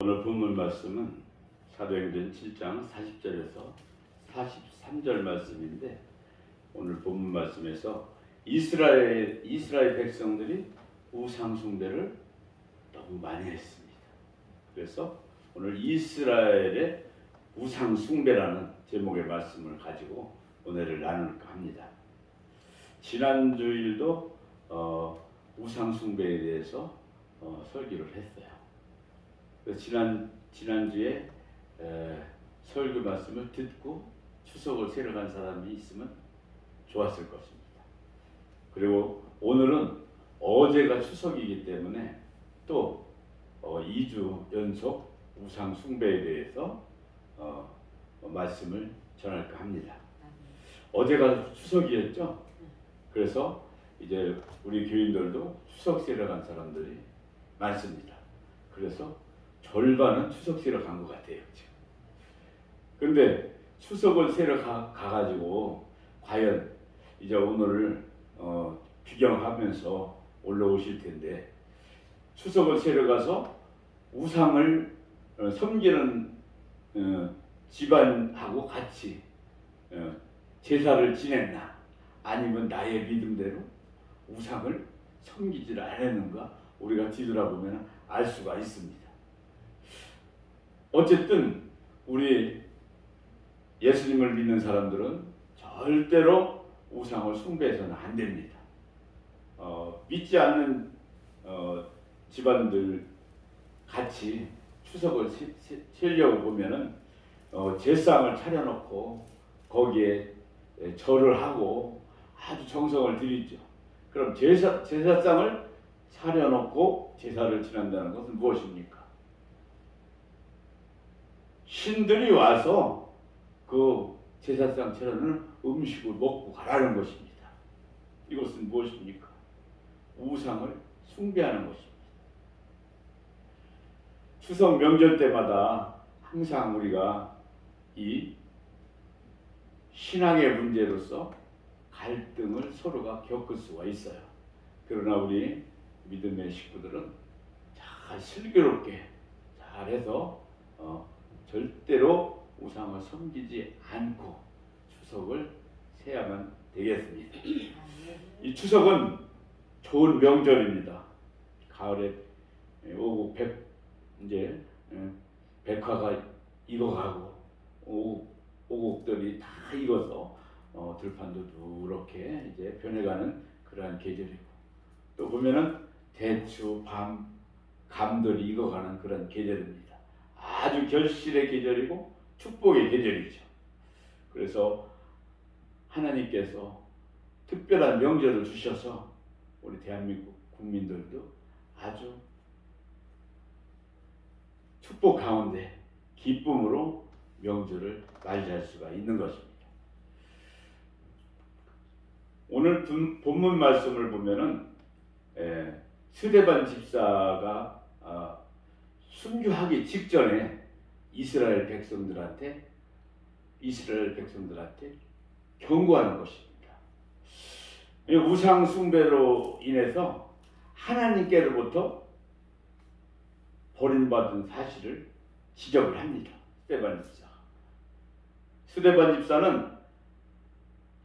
오늘 본문 말씀은 사도행전 7장 40절에서 43절 말씀인데, 오늘 본문 말씀에서 이스라엘 백성들이 우상 숭배를 너무 많이 했습니다. 그래서 오늘 이스라엘의 우상 숭배라는 제목의 말씀을 가지고 오늘을 나눌까 합니다. 지난 주일도 우상 숭배에 대해서 설교를 했어요. 지난주에 설교 말씀을 듣고 추석을 새러 간 사람이 있으면 좋았을 것입니다. 그리고 오늘은 어제가 추석이기 때문에 또 2주 연속 우상 숭배에 대해서 말씀을 전할까 합니다. 어제가 추석이었죠. 그래서 이제 우리 교인들도 추석 새러 간 사람들이 많습니다. 그래서 절반은 추석 새러 간 것 같아요, 지금. 근데 추석을 새러 가가지고 과연 이제 오늘 귀경하면서 올라오실 텐데, 추석을 새러 가서 우상을 섬기는 집안하고 같이 제사를 지냈나, 아니면 나의 믿음대로 우상을 섬기지를 않았는가, 우리가 뒤돌아보면 알 수가 있습니다. 어쨌든 우리 예수님을 믿는 사람들은 절대로 우상을 숭배해서는 안 됩니다. 믿지 않는 집안들 같이 추석을 세려고 보면은 제상을 차려놓고 거기에 절을 하고 아주 정성을 들이죠. 그럼 제사상을 차려놓고 제사를 지낸다는 것은 무엇입니까? 신들이 와서 그 제사상 차려놓은 음식을 먹고 가라는 것입니다. 이것은 무엇입니까? 우상을 숭배하는 것입니다. 추석 명절 때마다 항상 우리가 이 신앙의 문제로서 갈등을 서로가 겪을 수가 있어요. 그러나 우리 믿음의 식구들은 잘 슬기롭게 잘해서 절대로 우상을 섬기지 않고 추석을 세야만 되겠습니다. 이 추석은 좋은 명절입니다. 가을에 오고 이제 백화가 익어가고 오곡들이 다 익어서 들판도 누렇게 이제 변해가는 그러한 계절이고, 또 보면은 대추, 밤, 감들이 익어가는 그런 계절입니다. 아주 결실의 계절이고 축복의 계절이죠. 그래서 하나님께서 특별한 명절을 주셔서 우리 대한민국 국민들도 아주 축복 가운데 기쁨으로 명절을 맞이할 수가 있는 것입니다. 오늘 본문 말씀을 보면은 스데반 집사가 순교하기 직전에 이스라엘 백성들한테 경고하는 것입니다. 우상 숭배로 인해서 하나님께로부터 버림받은 사실을 지적을 합니다. 스데반 집사는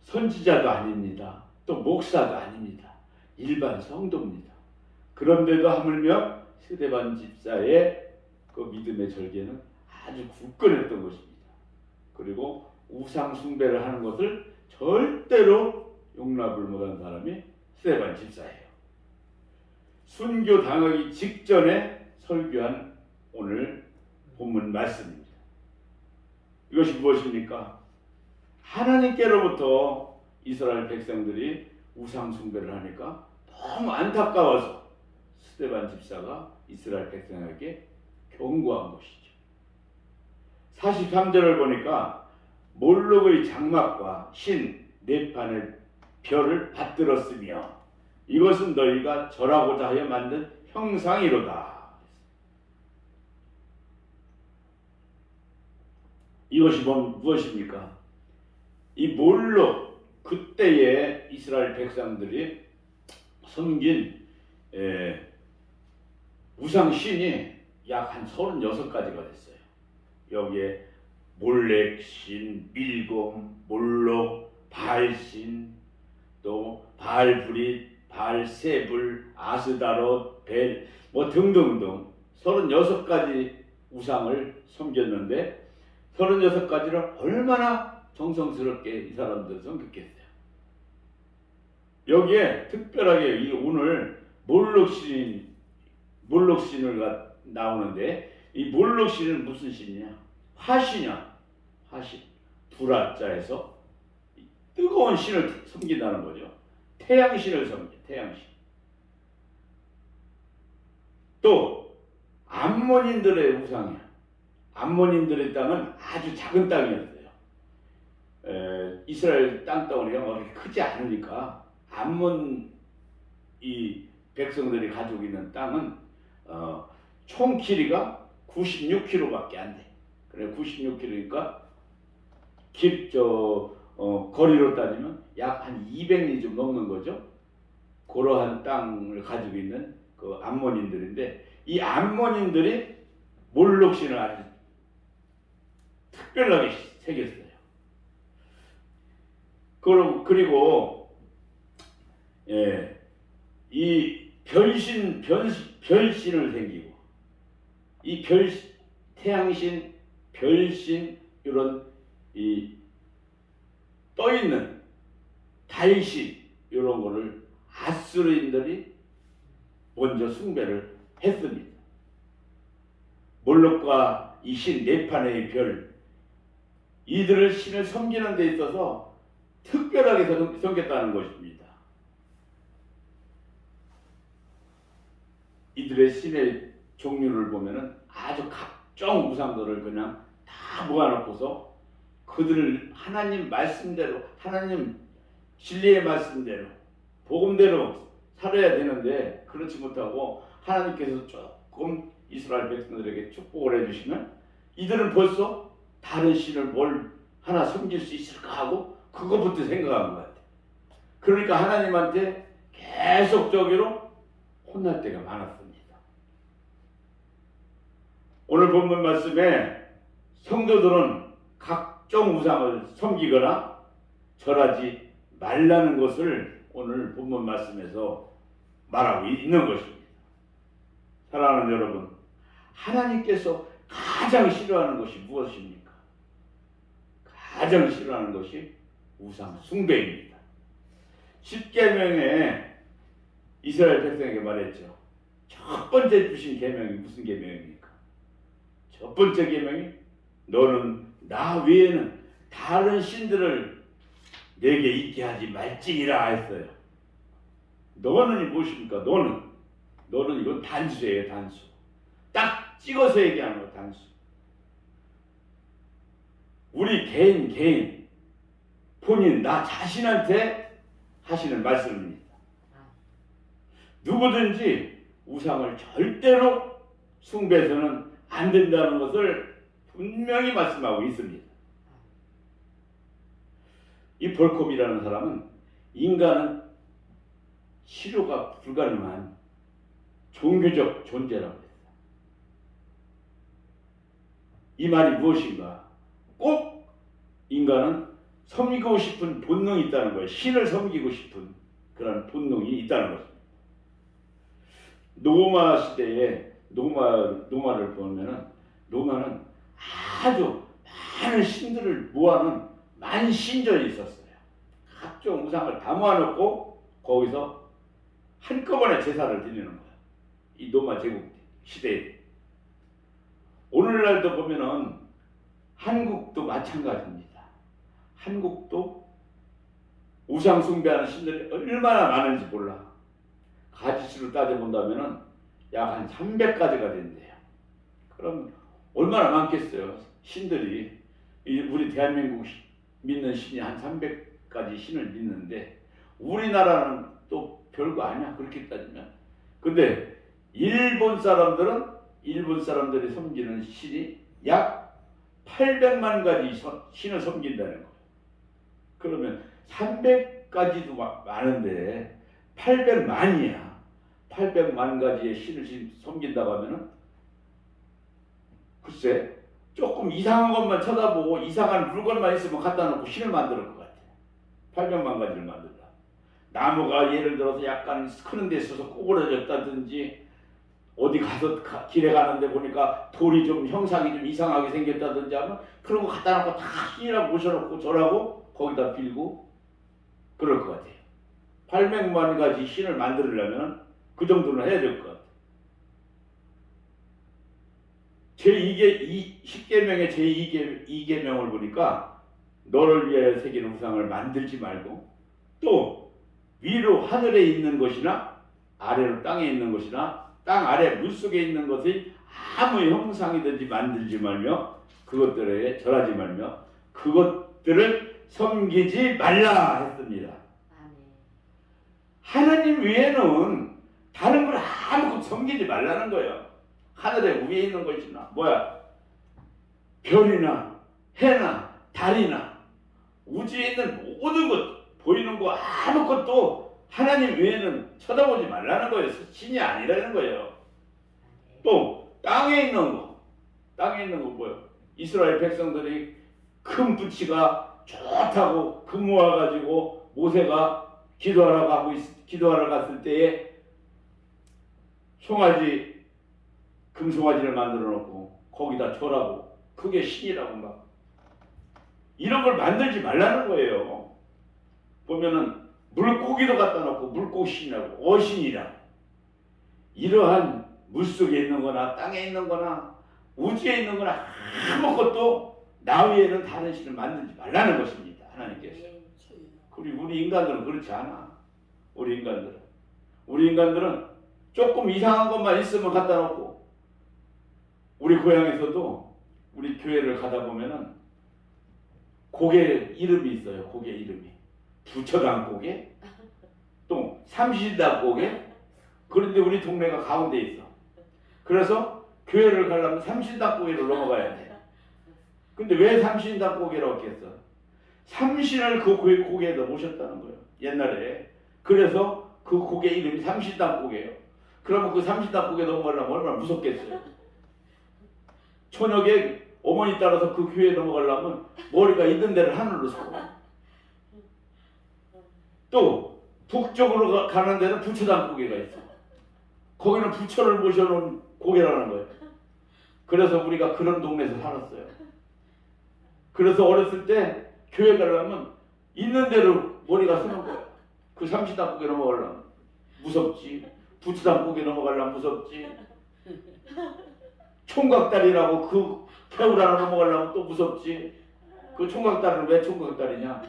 선지자도 아닙니다. 또 목사도 아닙니다. 일반 성도입니다. 그런데도 하물며 스데반 집사의 그 믿음의 절개는 아주 굳건했던 것입니다. 그리고 우상 숭배를 하는 것을 절대로 용납을 못한 사람이 스데반 집사예요. 순교 당하기 직전에 설교한 오늘 본문 말씀입니다. 이것이 무엇입니까? 하나님께로부터 이스라엘 백성들이 우상 숭배를 하니까 너무 안타까워서 스데반 집사가 이스라엘 백성에게 경고한 것이죠. 43절을 보니까 몰록의 장막과 신 네판의 별을 받들었으며 이것은 너희가 절하고자 하여 만든 형상이로다. 이것이 무엇입니까? 이 몰록, 그때의 이스라엘 백성들이 섬긴 우상신이 약 한 36가지가 됐어요. 여기에 몰렉신, 밀곰, 몰록, 바알신, 또 바알브릿, 바알세불, 아스다롯, 벨, 뭐 등등등 36가지 우상을 섬겼는데 36가지를 얼마나 정성스럽게 이 사람들 섬겼겠어요. 여기에 특별하게 이 오늘 몰록신을 나오는데 이 몰록신은 무슨 신이냐? 화신이야. 화신. 불화자에서 뜨거운 신을 섬긴다는 거죠. 태양신을 섬겨. 태양신. 또 암몬인들의 우상이야. 암몬인들의 땅은 아주 작은 땅이었어요. 이스라엘 땅덩어리가 그렇게 크지 않으니까 암몬 이 백성들이 가지고 있는 땅은 총 길이가 96km밖에 안 돼. 그래 96km니까 거리로 따지면 약 한 200리 좀 넘는 거죠. 그러한 땅을 가지고 있는 그 암몬인들인데 이 암몬인들이 몰록신을 아주 특별하게 새겼어요. 그리고 이 별신을 생기고 이 태양신, 별신 이런 이 떠있는 달신 이런 거를 아수르인들이 먼저 숭배를 했습니다. 몰록과 이 신 네판의 별 이들을 신을 섬기는 데 있어서 특별하게 섬겼다는 것입니다. 이들의 신의 종류를 보면은 아주 각종 우상들을 그냥 다 모아놓고서 그들을 하나님 말씀대로 하나님 진리의 말씀대로 복음대로 살아야 되는데 그렇지 못하고 하나님께서 조금 이스라엘 백성들에게 축복을 해주시면 이들은 벌써 다른 신을 뭘 하나 섬길 수 있을까 하고 그것부터 생각한 것 같아요. 그러니까 하나님한테 계속적으로 혼날 때가 많았습니다. 오늘 본문 말씀에 성도들은 각종 우상을 섬기거나 절하지 말라는 것을 오늘 본문 말씀에서 말하고 있는 것입니다. 사랑하는 여러분, 하나님께서 가장 싫어하는 것이 무엇입니까? 가장 싫어하는 것이 우상 숭배입니다. 십계명에 이스라엘 백성에게 말했죠. 첫 번째 주신 계명이 무슨 계명입니까? 첫 번째 계명이 너는 나 외에는 다른 신들을 내게 있게 하지 말지니라 했어요. 너는 무엇입니까? 너는 이건 단수예요. 단수. 딱 찍어서 얘기하는 거 단수. 우리 개인 본인 나 자신한테 하시는 말씀입니다. 누구든지 우상을 절대로 숭배해서는 안 된다는 것을 분명히 말씀하고 있습니다. 이 볼콤이라는 사람은 인간은 치료가 불가능한 종교적 존재라고 했어요. 이 말이 무엇인가? 꼭 인간은 섬기고 싶은 본능이 있다는 거예요. 신을 섬기고 싶은 그런 본능이 있다는 것입니다. 로마 시대에 로마를 보면은 로마는 아주 많은 신들을 모아놓은 만신전이 있었어요. 각종 우상을 다 모아놓고 거기서 한꺼번에 제사를 드리는 거야. 이 로마 제국 시대에. 오늘날도 보면은 한국도 마찬가지입니다. 한국도 우상 숭배하는 신들이 얼마나 많은지 몰라. 가지수를 따져본다면은 약 한 300가지가 된대요. 그럼 얼마나 많겠어요. 신들이. 우리 대한민국 믿는 신이 한 300가지 신을 믿는데 우리나라는 또 별거 아니야. 그렇게 따지면. 근데 일본 사람들이 섬기는 신이 약 800만 가지 신을 섬긴다는 거예요. 그러면 300가지도 많은데 800만이야. 800만 가지의 신을 섬긴다고 하면은 글쎄 조금 이상한 것만 쳐다보고 이상한 물건만 있으면 갖다 놓고 신을 만들 것 같아. 800만 가지를 만들다. 나무가 예를 들어서 약간 크는 데 있어서 꼬부러졌다든지 어디 가서 길에 가는데 보니까 돌이 좀 형상이 좀 이상하게 생겼다든지 하면 그런 거 갖다 놓고 다 신이라고 모셔놓고 저라고 거기다 빌고 그럴 것 같아요. 800만 가지 신을 만들려면 그 정도는 해야 될 것 같아요. 제2계 10계명의 제2계명을 보니까 너를 위하여 새긴 우상을 만들지 말고 또 위로 하늘에 있는 것이나 아래로 땅에 있는 것이나 땅 아래 물속에 있는 것이 아무 형상이든지 만들지 말며 그것들에 절하지 말며 그것들을 섬기지 말라 했습니다. 하나님 외에는 다른 걸 아무것도 섬기지 말라는 거예요. 하늘에 위에 있는 것이나 뭐야 별이나 해나 달이나 우주에 있는 모든 것 보이는 거 아무것도 하나님 외에는 쳐다보지 말라는 거예요. 신이 아니라는 거예요. 또 땅에 있는 거 뭐예요? 이스라엘 백성들이 큰 부치가 좋다고 금 모아가지고 모세가 기도하러 갔을 때에 송아지 금송아지를 만들어 놓고 거기다 절하고 그게 신이라고 막 이런 걸 만들지 말라는 거예요. 보면은 물고기도 갖다 놓고 물고신이라고 어신이라 이러한 물속에 있는 거나 땅에 있는 거나 우주에 있는 거나 아무것도 나 외에는 다른 신을 만들지 말라는 것입니다. 하나님께서. 그리고 우리 인간들은 그렇지 않아. 우리 인간들은 조금 이상한 것만 있으면 갖다 놓고 우리 고향에서도 우리 교회를 가다 보면은 고개 이름이 있어요. 고개 이름이 부처당 고개 또 삼신당 고개 그런데 우리 동네가 가운데 있어. 그래서 교회를 가려면 삼신당 고개로 넘어가야 돼. 근데 왜 삼신당 고개라고 했겠어? 삼신을 그 고개에다 모셨다는 거예요. 옛날에. 그래서 그 고개 이름이 삼신당 고개예요. 그러면 그 삼신당 고개 넘어가려면 얼마나 무섭겠어요. 저녁에 어머니 따라서 그 교회에 넘어가려면 머리가 있는 데를 하늘로 서고 또 북쪽으로 가는 데는 부처당 고개가 있어. 거기는 부처를 모셔놓은 고개라는 거예요. 그래서 우리가 그런 동네에서 살았어요. 그래서 어렸을 때 교회 가려면 있는 대로 머리가 서는 거예요. 그 삼신당 고개 넘어가려면 무섭지. 부처당 고개 넘어가려면 무섭지. 총각다리라고 그 개울 하나 넘어가려면 또 무섭지. 그 총각다리는 왜 총각다리냐?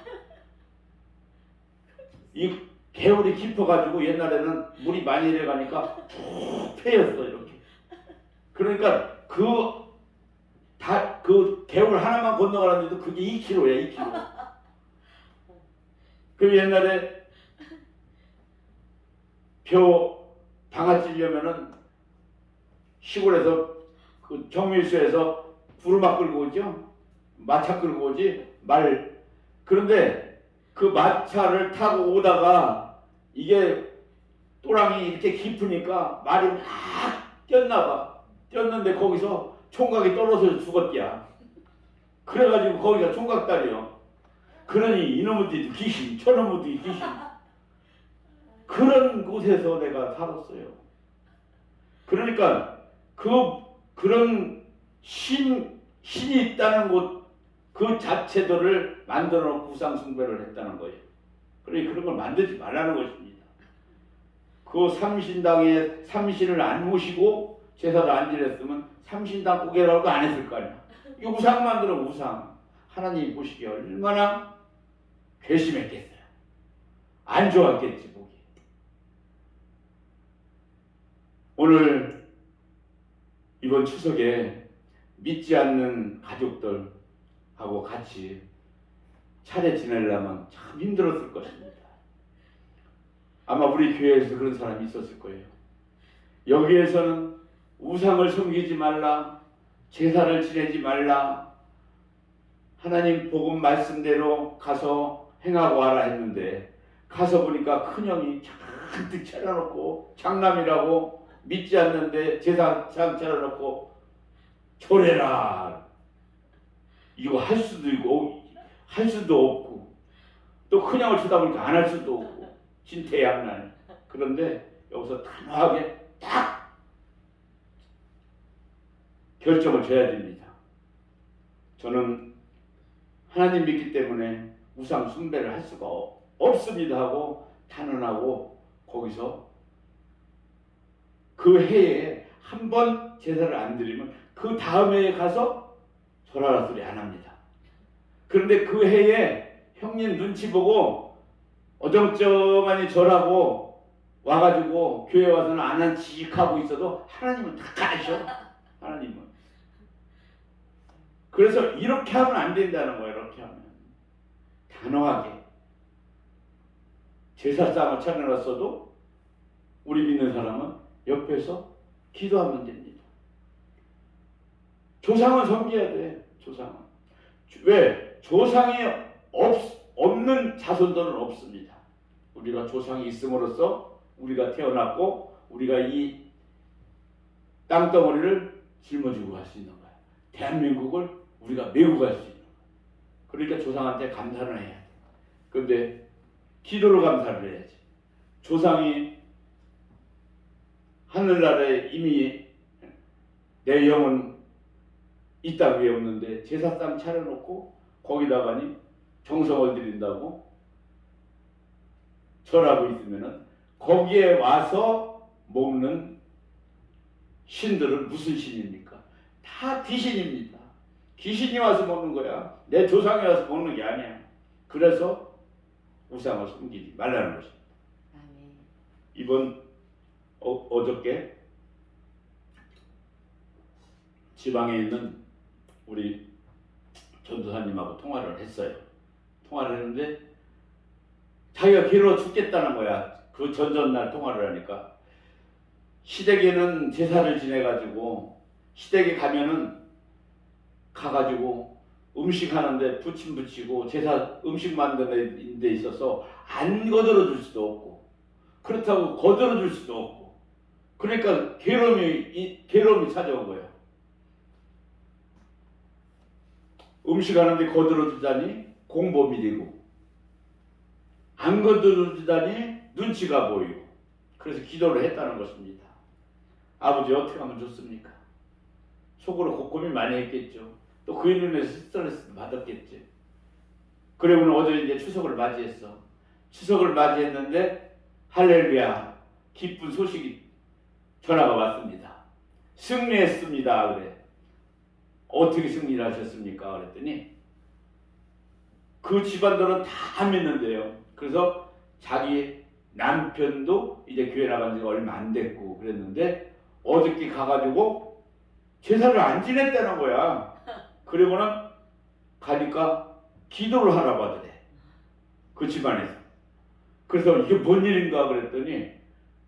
이 개울이 깊어가지고 옛날에는 물이 많이 내려가니까 푹 패였어 이렇게. 그러니까 그 개울 하나만 건너가는데도 그게 2km야 2km. 그 옛날에 방아 찌려면은 시골에서 그 정밀소에서 부르막 끌고 오죠. 마차 끌고 오지 말. 그런데 그 마차를 타고 오다가 이게 또랑이 이렇게 깊으니까 말이 막 뛰었나 봐. 뛰었는데 거기서 총각이 떨어져서 죽었디야. 그래가지고 거기가 총각다리요. 그러니 이놈의 귀신, 저놈의 귀신. 그런 곳에서 내가 살았어요. 그러니까 그런 신이 있다는 곳 그 자체들을 만들어 놓고 우상 숭배를 했다는 거예요. 그러니 그런 걸 만들지 말라는 것입니다. 그 삼신당에 삼신을 안 모시고 제사를 안 지냈으면 삼신당 고개라고 안 했을 거 아니야. 이 우상 만들어 우상. 하나님이 보시기에 얼마나 괘씸했겠어요. 안 좋았겠지 보기. 오늘 이번 추석에 믿지 않는 가족들하고 같이 차례 지내려면 참 힘들었을 것입니다. 아마 우리 교회에서 그런 사람이 있었을 거예요. 여기에서는 우상을 섬기지 말라, 제사를 지내지 말라, 하나님 복음 말씀대로 가서 행하고 와라 했는데 가서 보니까 큰형이 잔뜩 차려놓고 장남이라고 믿지 않는데 제사상 차려놓고 절해라. 이거 할 수도 있고 할 수도 없고 또 그냥을 쳐다보니까 안 할 수도 없고 진퇴양난. 그런데 여기서 단호하게 딱 결정을 줘야 됩니다. 저는 하나님 믿기 때문에 우상 숭배를 할 수가 없습니다 하고 단언하고 거기서 그 해에 한 번 제사를 안 드리면 그 다음 해에 가서 절하라 소리 안 합니다. 그런데 그 해에 형님 눈치 보고 어정쩡하니 절하고 와가지고 교회 와서는 안 한 칙 하고 있어도 하나님은 다 가셔. 하나님은. 그래서 이렇게 하면 안 된다는 거예요. 이렇게 하면 단호하게 제사상을 차려놨어도 우리 믿는 사람은 옆에서 기도하면 됩니다. 조상은 섬겨야 돼. 조상은. 왜? 조상이 없는 자손들은 없습니다. 우리가 조상이 있음으로써 우리가 태어났고 우리가 이 땅덩어리를 짊어지고 갈 수 있는 거야. 대한민국을 우리가 메고 갈 수 있는 거야. 그러니까 조상한테 감사를 해야 돼. 그런데 기도로 감사를 해야지. 조상이 하늘나라에 이미 내 영은 이 땅 위에 없는데 제사상 차려놓고 거기다가니 정성을 드린다고 절하고 있으면은 거기에 와서 먹는 신들은 무슨 신입니까? 다 귀신입니다. 귀신이 와서 먹는 거야. 내 조상이 와서 먹는 게 아니야. 그래서 우상을 섬기지 말라는 것입니다. 이번 어저께 지방에 있는 우리 전도사님하고 통화를 했어요. 통화를 했는데 자기가 괴로워 죽겠다는 거야. 그 전전날 통화를 하니까 시댁에는 제사를 지내가지고 시댁에 가가지고 음식 하는데 부침 붙이고 제사 음식 만드는 데 있어서 안 거들어 줄 수도 없고 그렇다고 거들어 줄 수도 없고 그러니까 괴로움이 찾아온 거예요. 음식 하는데 거들어 주다니 공범이 되고 안 거들어 주다니 눈치가 보이고 그래서 기도를 했다는 것입니다. 아버지 어떻게 하면 좋습니까? 속으로 고민 많이 했겠죠. 또 그 일로 인해서 스트레스 받았겠지. 그리고는 어제 이제 추석을 맞이했어. 추석을 맞이했는데 할렐루야 기쁜 소식이 전화가 왔습니다. 승리했습니다. 그래. 어떻게 승리를 하셨습니까? 그랬더니 그 집안들은 다 믿는데요. 그래서 자기 남편도 이제 교회 나간 지가 얼마 안 됐고 그랬는데 어저께 가가지고 제사를 안 지냈다는 거야. 그리고는 가니까 기도를 하라고 하더래. 그 집안에서. 그래서 이게 뭔 일인가 그랬더니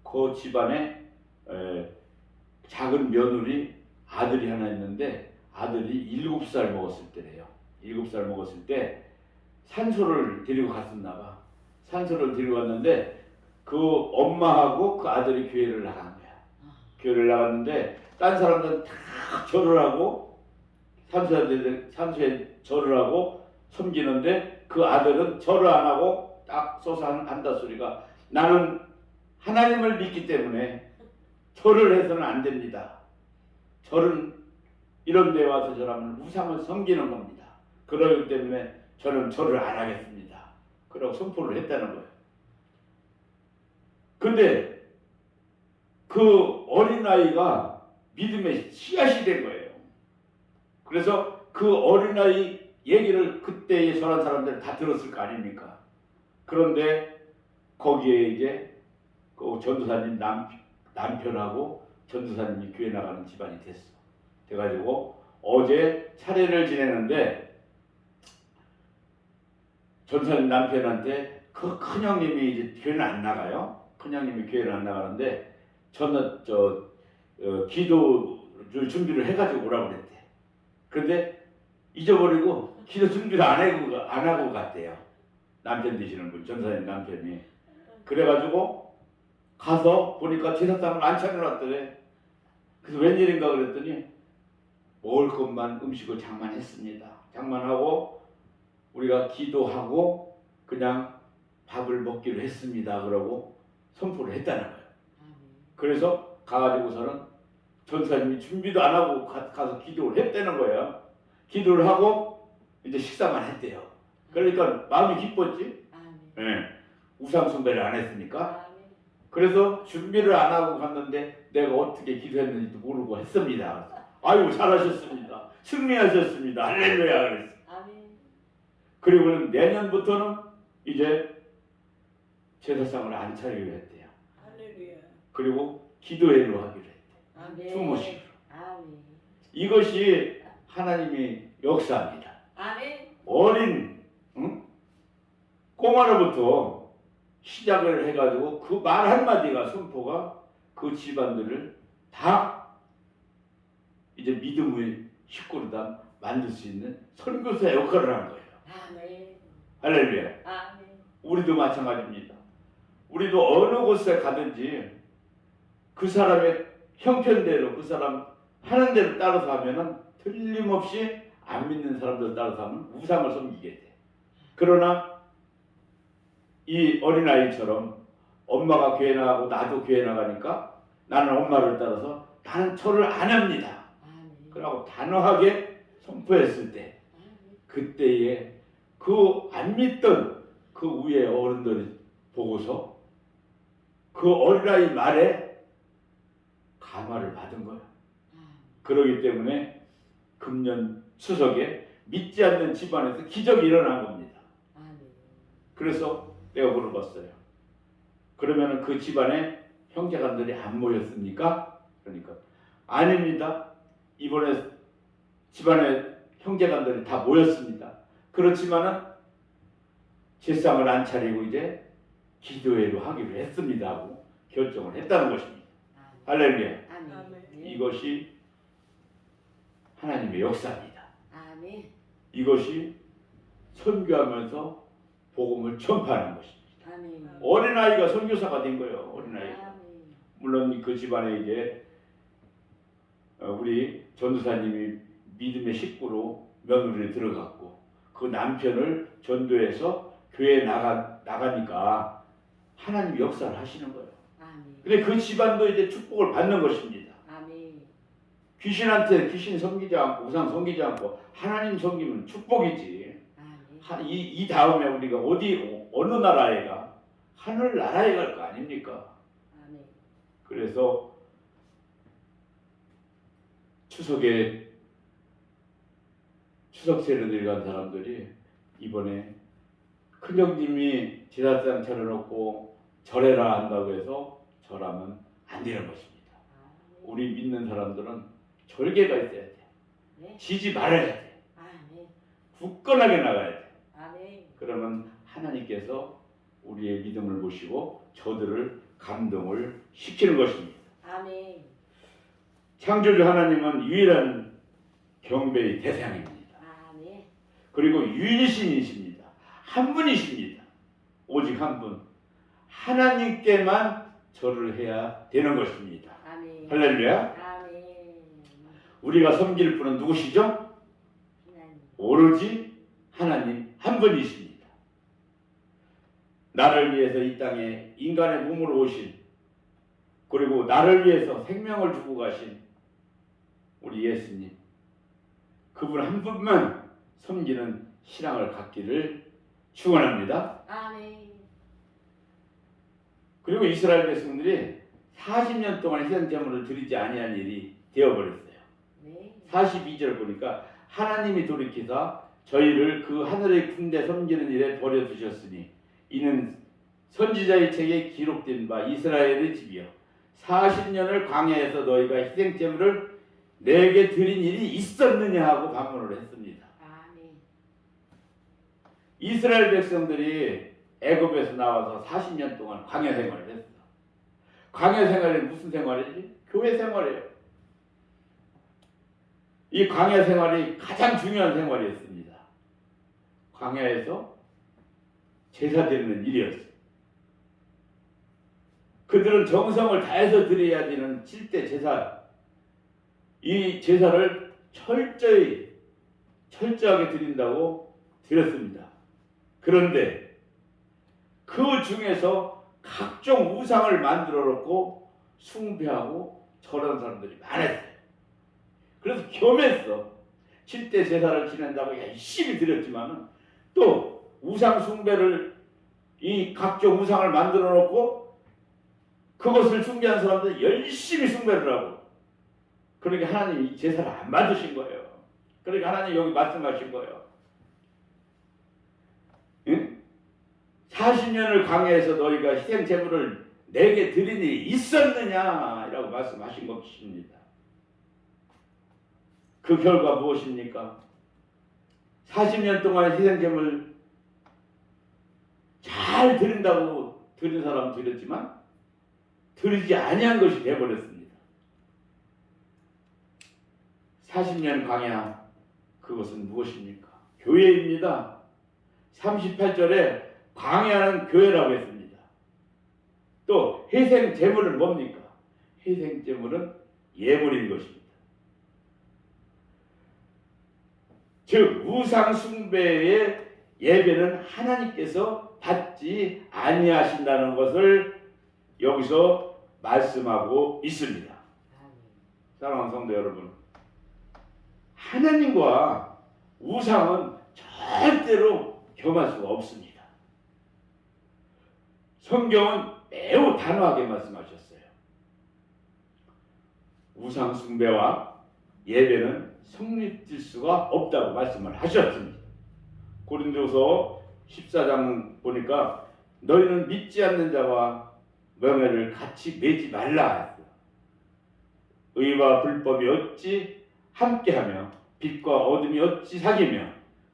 그 집안에 작은 며느리 아들이 하나 있는데 아들이 7살 먹었을 때래요. 7살 먹었을 때 산소를 데리고 갔었나 봐. 산소를 데리고 갔는데 그 엄마하고 그 아들이 교회를 나간 거야. 교회를 나갔는데 딴 사람들은 다 절을 하고 산소에 절을 하고 섬기는데 그 아들은 절을 안 하고 딱 서서 한다 소리가 나는 하나님을 믿기 때문에 절을 해서는 안 됩니다. 절은 이런 데 와서 절하면 우상을 섬기는 겁니다. 그러기 때문에 저는 절을 안 하겠습니다. 그러고 선포를 했다는 거예요. 근데 그 어린아이가 믿음의 씨앗이 된 거예요. 그래서 그 어린아이 얘기를 그때에 저런 사람들 다 들었을 거 아닙니까? 그런데 거기에 이제 그 전도사님 남편하고 전도사님이 교회 나가는 집안이 됐어. 돼가지고 어제 차례를 지내는데 전도사님 남편한테 그 큰형님이 이제 교회는 안 나가요. 큰형님이 교회를 안 나가는데 저는 기도를 준비를 해가지고 오라고 그랬대. 그런데 잊어버리고 기도 준비를 안 하고 갔대요. 남편 되시는 분, 전사님 남편이. 그래가지고 가서 보니까 제사상을 안 차려놨더래. 그래서 웬일인가 그랬더니 먹을 것만 음식을 장만했습니다. 장만하고 우리가 기도하고 그냥 밥을 먹기로 했습니다. 그러고 선포를 했다는 거예요. 그래서 가가지고서는 전사님이 준비도 안 하고 가서 기도를 했다는 거예요. 기도를 하고 이제 식사만 했대요. 그러니까 마음이 기뻤지. 네. 우상 숭배를 안 했으니까. 그래서 준비를 안 하고 갔는데 내가 어떻게 기도했는지도 모르고 했습니다. 아유 잘하셨습니다. 승리하셨습니다. 할렐루야 그랬어. 그리고 내년부터는 이제 제사상을 안 차리기로 했대요. 그리고 기도회로 하기로 했대요. 추모식으로. 이것이 하나님의 역사입니다. 어린 꼬마로부터 시작을 해가지고 그 말 한마디가 선포가 그 집안들을 다 이제 믿음의 식구로 다 만들 수 있는 선교사 역할을 한 거예요. 할렐루야. 우리도 마찬가지입니다. 우리도 어느 곳에 가든지 그 사람의 형편대로 그 사람 하는 대로 따라서 하면은 틀림없이 안 믿는 사람들 따라서 하면 우상을 섬기게 돼. 그러나 이 어린아이처럼 엄마가 교회 나가고 나도 교회 나가니까 나는 엄마를 따라서 나는 저를 안 합니다. 그러고 단호하게 선포했을 때 그때에 그 안 믿던 그 위에 어른들이 보고서 그 어린아이 말에 감화를 받은 거야. 그러기 때문에 금년 추석에 믿지 않는 집안에서 기적이 일어난 겁니다. 그래서 내가 물어봤어요. 그러면 그 집안에 형제간들이 안 모였습니까? 그러니까 아닙니다. 이번에 집안에 형제간들이 다 모였습니다. 그렇지만은 제상을 안 차리고 이제 기도회로 하기로 했습니다 하고 결정을 했다는 것입니다. 할렐루야. 이것이 하나님의 역사입니다. 이것이 선교하면서 복음을 전파하는 것입니다. 어린아이가 선교사가 된 거예요. 어린아이가. 물론 그 집안에 이제 우리 전도사님이 믿음의 식구로 며느리에 들어갔고 그 남편을 전도해서 교회에 나가니까 하나님이 역사를 하시는 거예요. 근데 그 집안도 이제 축복을 받는 것입니다. 귀신한테 귀신 섬기지 않고 우상 섬기지 않고 하나님 섬기면 축복이지. 이 다음에 우리가 어느 나라에 가? 하늘 나라에 갈 거 아닙니까? 그래서 추석에 추석 세례를 간 사람들이 이번에 큰형님이 제사상 차려놓고 절해라 한다고 해서 절하면 안 되는 것입니다. 우리 믿는 사람들은 절개가 있어야 돼. 지지 말아야 돼. 굳건하게 나가야 돼. 그러면 하나님께서 우리의 믿음을 보시고 저들을 감동을 시키는 것입니다. 창조주 하나님은 유일한 경배의 대상입니다. 그리고 유일신이십니다. 한 분이십니다. 오직 한 분. 하나님께만 절을 해야 되는 것입니다. 할렐루야. 우리가 섬길 분은 누구시죠? 오로지 하나님 한 분이십니다. 나를 위해서 이 땅에 인간의 몸으로 오신 그리고 나를 위해서 생명을 주고 가신 우리 예수님 그분 한 분만 섬기는 신앙을 갖기를 축원합니다. 그리고 이스라엘 백성들이 40년 동안 희생제물을 드리지 아니한 일이 되어버렸어요. 42절 보니까 하나님이 돌이키사 저희를 그 하늘의 군대 섬기는 일에 버려두셨으니 이는 선지자의 책에 기록된 바 이스라엘의 집이여 40년을 광야에서 너희가 희생제물을 내게 드린 일이 있었느냐 하고 반문을 했습니다. 이스라엘 백성들이 애굽에서 나와서 40년 동안 광야 생활을 했어. 광야 생활이 무슨 생활이지? 교회 생활이에요. 이 광야 생활이 가장 중요한 생활이었습니다. 광야에서 제사 드리는 일이었어요. 그들은 정성을 다해서 드려야 되는 7대 제사, 이 제사를 철저하게 드린다고 드렸습니다. 그런데 그 중에서 각종 우상을 만들어 놓고 숭배하고 저런 사람들이 많았어요. 그래서 겸했어. 7대 제사를 지낸다고 열심히 드렸지만 또 우상 숭배를 이 각종 우상을 만들어 놓고 그것을 숭배한 사람들 열심히 숭배를 하고, 그러니까 하나님이 이 제사를 안 받으신 거예요. 그러니까 하나님 여기 말씀하신 거예요. 응? 40년을 강해해서 너희가 희생 제물을 내게 드린 일이 있었느냐 라고 말씀하신 것입니다. 그 결과 무엇입니까? 40년 동안 희생 제물 잘 드린다고 드린 사람은 드렸지만 드리지 아니한 것이 되어버렸습니다. 40년 강야, 그것은 무엇입니까? 교회입니다. 38절에 광야는 교회라고 했습니다. 또 희생 제물은 뭡니까? 희생 제물은 예물인 것입니다. 즉 우상 숭배의 예배는 하나님께서 받지 아니하신다는 것을 여기서 말씀하고 있습니다. 사랑하는 성도 여러분, 하나님과 우상은 절대로 겸할 수가 없습니다. 성경은 매우 단호하게 말씀하셨어요. 우상 숭배와 예배는 성립될 수가 없다고 말씀을 하셨습니다. 고린도서 14장 보니까 너희는 믿지 않는 자와 명예를 같이 매지 말라 했어요. 의와 불법이 어찌 함께하며 빛과 어둠이 어찌 사귀며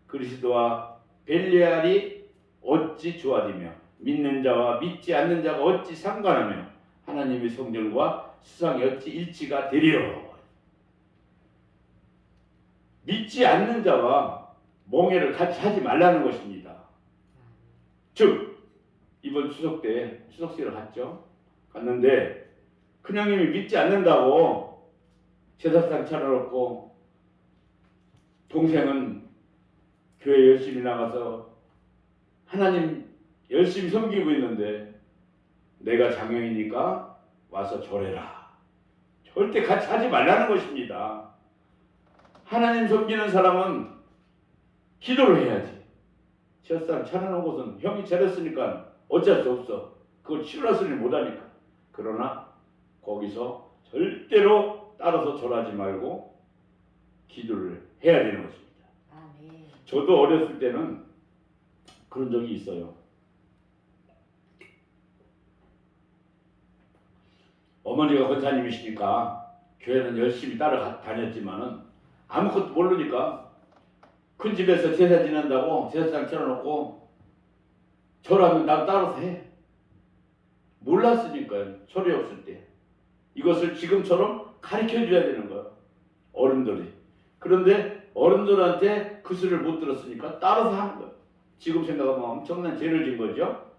그리스도와 벨리알이 어찌 조화되며 믿는 자와 믿지 않는 자가 어찌 상관하며 하나님의 성전과 수상이 어찌 일치가 되리요. 믿지 않는 자와 멍해를 같이 하지 말라는 것입니다. 즉 이번 추석 때 추석식을 갔는데 큰형님이 믿지 않는다고 제사상 차려놓고 동생은 교회 열심히 나가서 하나님 열심히 섬기고 있는데 내가 장형이니까 와서 절해라. 절대 같이 하지 말라는 것입니다. 하나님 섬기는 사람은 기도를 해야지. 제사상 차려놓은 것은 형이 차렸으니까 어쩔 수 없어. 그걸 치러놨으니 못하니까. 그러나 거기서 절대로 따라서 절하지 말고 기도를 해야 되는 것입니다. 아멘. 저도 어렸을 때는 그런 적이 있어요. 어머니가 권사님이시니까 교회는 열심히 따라다녔지만은 아무것도 모르니까 큰 집에서 제사 지낸다고 제사상 차려놓고 절하면 나도 따라서 해. 몰랐으니까요. 철이 없을 때. 이것을 지금처럼 가르쳐줘야 되는 거예요. 어른들이. 그런데 어른들한테 그 소리를 못 들었으니까 따라서 하는 거예요. 지금 생각하면 엄청난 죄를 진 거죠.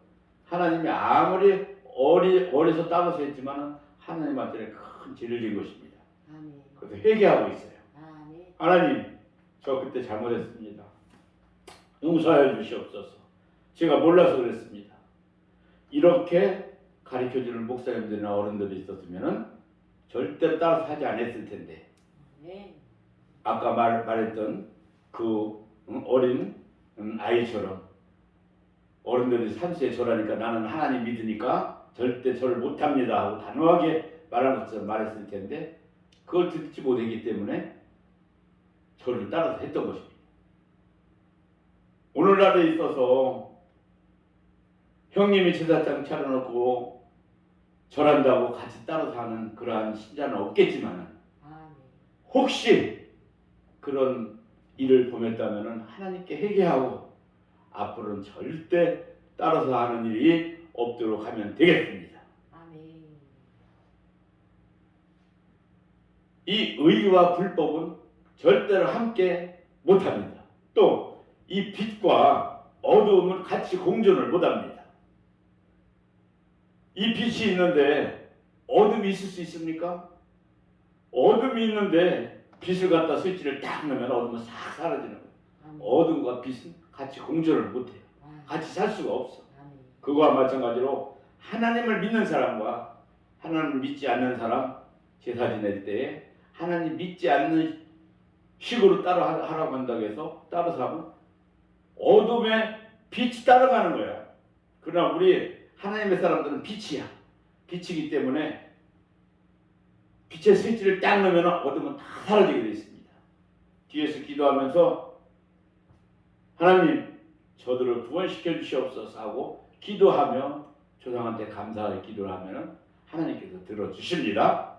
하나님이 아무리 어려서 따라서 했지만 하나님한테는 큰 죄를 진 것입니다. 아멘. 그래서 회개하고 있어요. 아멘. 하나님, 저 그때 잘못했습니다. 용서하여 주시옵소서. 제가 몰라서 그랬습니다. 이렇게 가르쳐주는 목사님들이나 어른들이 있었으면 절대로 따라서 하지 않았을 텐데, 아까 말했던 그 어린 아이처럼 어른들이 산수에 절하니까 나는 하나님 믿으니까 절대 절을 못합니다 하고 단호하게 말한 것처럼 말했을 텐데 그걸 듣지 못했기 때문에 절을 따라서 했던 것입니다. 오늘날에 있어서 형님이 제사장 차려놓고 절한다고 같이 따라서 하는 그러한 신자는 없겠지만 혹시 그런 일을 범했다면 하나님께 회개하고 앞으로는 절대 따라서 하는 일이 없도록 하면 되겠습니다. 아멘. 이 의와 불법은 절대로 함께 못합니다. 또 이 빛과 어두움은 같이 공존을 못합니다. 이 빛이 있는데 어둠이 있을 수 있습니까? 어둠이 있는데 빛을 갖다 스위치를 딱 넣으면 어둠은 싹 사라지는 거예요. 어둠과 빛은 같이 공존을 못해요. 같이 살 수가 없어. 그거와 마찬가지로 하나님을 믿는 사람과 하나님을 믿지 않는 사람 제사 지낼 때에 하나님 믿지 않는 식으로 따라 하라고 한다고 해서 따라서 하면 어둠에 빛이 따라가는 거야. 그러나 우리 하나님의 사람들은 빛이야. 빛이기 때문에 빛의 스위치를 딱 넣으면 어둠은 다 사라지게 되어 있습니다. 뒤에서 기도하면서 하나님 저들을 구원시켜 주시옵소서 하고 기도하며 조상한테 감사하게 기도를 하면 하나님께서 들어주십니다.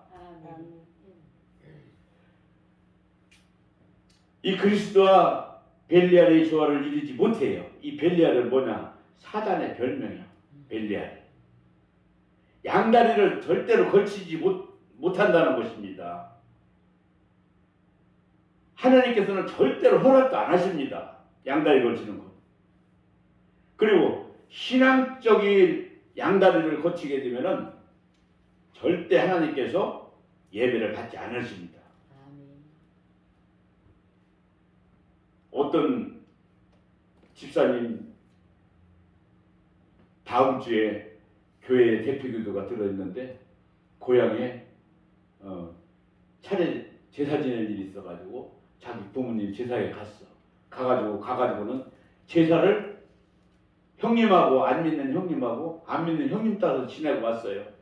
이 그리스도와 벨리알의 조화를 이루지 못해요. 이 벨리알은 뭐냐? 사단의 별명이야. 벨리알. 양다리를 절대로 걸치지 못한다는 것입니다. 하나님께서는 절대로 허락도 안 하십니다. 양다리 걸치는 것. 그리고 신앙적인 양다리를 거치게 되면은 절대 하나님께서 예배를 받지 않으십니다. 어떤 집사님 다음 주에 교회 대표기도가 들어있는데 고향에 차례 제사 지낼 일이 있어가지고 자기 부모님 제사에 갔어. 가가지고는 제사를 형님하고 안 믿는 형님하고 안 믿는 형님 따라서 지내고 왔어요.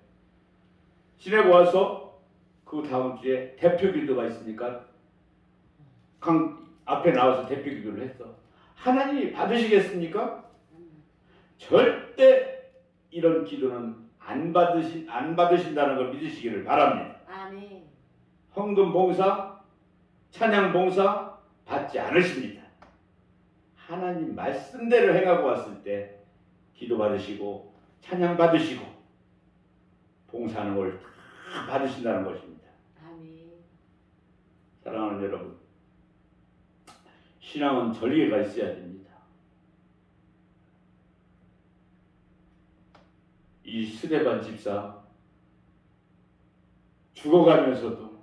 지내고 와서 그 다음 주에 대표기도가 있으니까 앞에 나와서 대표기도를 했어. 하나님이 받으시겠습니까? 절대 이런 기도는 안 받으신다는 걸 믿으시기를 바랍니다. 아멘. 헌금 봉사, 찬양 봉사 받지 않으십니다. 하나님 말씀대로 행하고 왔을 때 기도 받으시고 찬양 받으시고 봉사하는 걸 다 받으신다는 것입니다. 아멘. 사랑하는 여러분, 신앙은 전리가 있어야 됩니다. 이 스데반 집사 죽어가면서도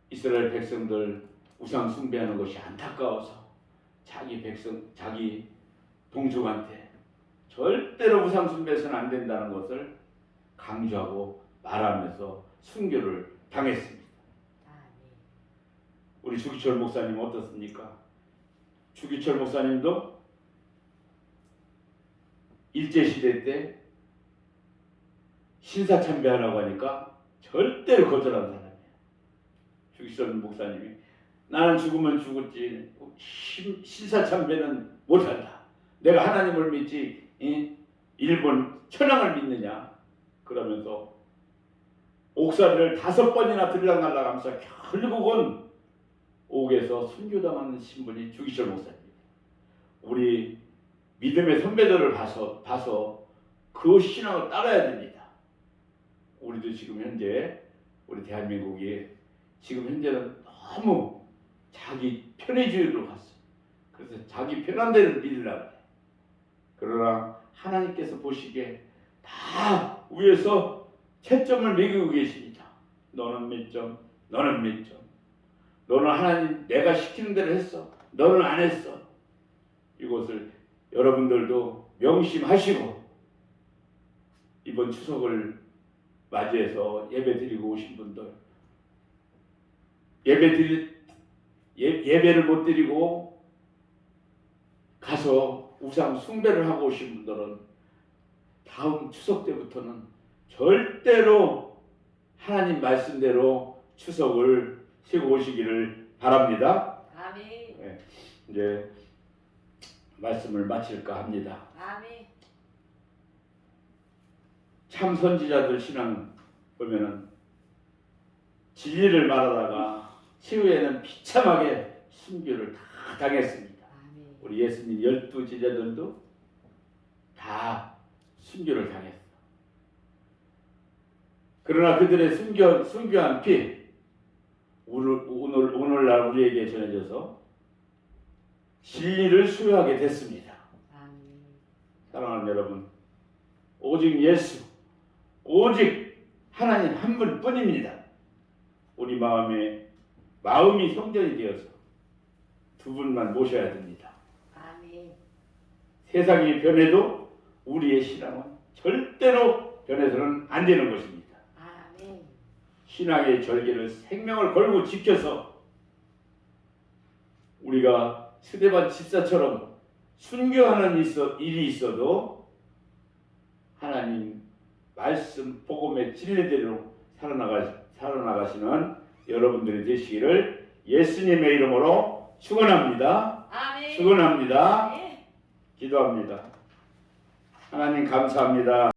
이스라엘 백성들 우상 숭배하는 것이 안타까워서 자기 동족한테 절대로 우상 숭배해서는 안 된다는 것을 강조하고 말하면서 순교를 당했습니다. 우리 주기철 목사님 어떻습니까? 주기철 목사님도 일제시대 때 신사참배하라고 하니까 절대로 거절한 사람이에요. 주기철 목사님이 나는 죽으면 죽었지 신사참배는 못한다. 내가 하나님을 믿지 일본 천황을 믿느냐 그러면서 옥살이를 5번이나 들락날락하면서 결국은 옥에서 순교당하는 신분이 주기철 목사입니다. 우리 믿음의 선배들을 봐서 그 신앙을 따라야 됩니다. 우리도 지금 현재 우리 대한민국이 지금 현재는 너무 자기 편의주의로 갔어. 그래서 자기 편한 대로 믿으려고 해. 그러나 하나님께서 보시기에 다 위에서 채점을 매기고 계십니다. 너는 몇 점, 너는 몇 점. 너는 하나님 내가 시키는 대로 했어. 너는 안 했어. 이것을 여러분들도 명심하시고 이번 추석을 맞이해서 예배드리고 오신 분들 예배를 못 드리고 가서 우상 숭배를 하고 오신 분들은 다음 추석 때부터는 절대로 하나님 말씀대로 추석을 쉬고 오시기를 바랍니다. 아멘. 네, 이제 말씀을 마칠까 합니다. 아멘. 참 선지자들 신앙 보면은 진리를 말하다가 최후에는 비참하게 순교를 다 당했습니다. 아멘. 우리 예수님 12 제자들도 다 순교를 당했어. 그러나 그들의 순교한 피 오늘날 우리에게 전해져서 진리를 수여하게 됐습니다. 아멘. 사랑하는 여러분, 오직 예수, 오직 하나님 한 분뿐입니다. 우리 마음에 마음이 성전이 되어서 두 분만 모셔야 됩니다. 아멘. 세상이 변해도 우리의 신앙은 절대로 변해서는 안 되는 것입니다. 아멘. 신앙의 절개를 생명을 걸고 지켜서 우리가 스데반 집사처럼 순교하는 일이 있어도 하나님 말씀 복음의 진리대로 살아나가시는 여러분들이 되시기를 예수님의 이름으로 축원합니다. 아멘. 축원합니다. 네. 기도합니다. 하나님 감사합니다.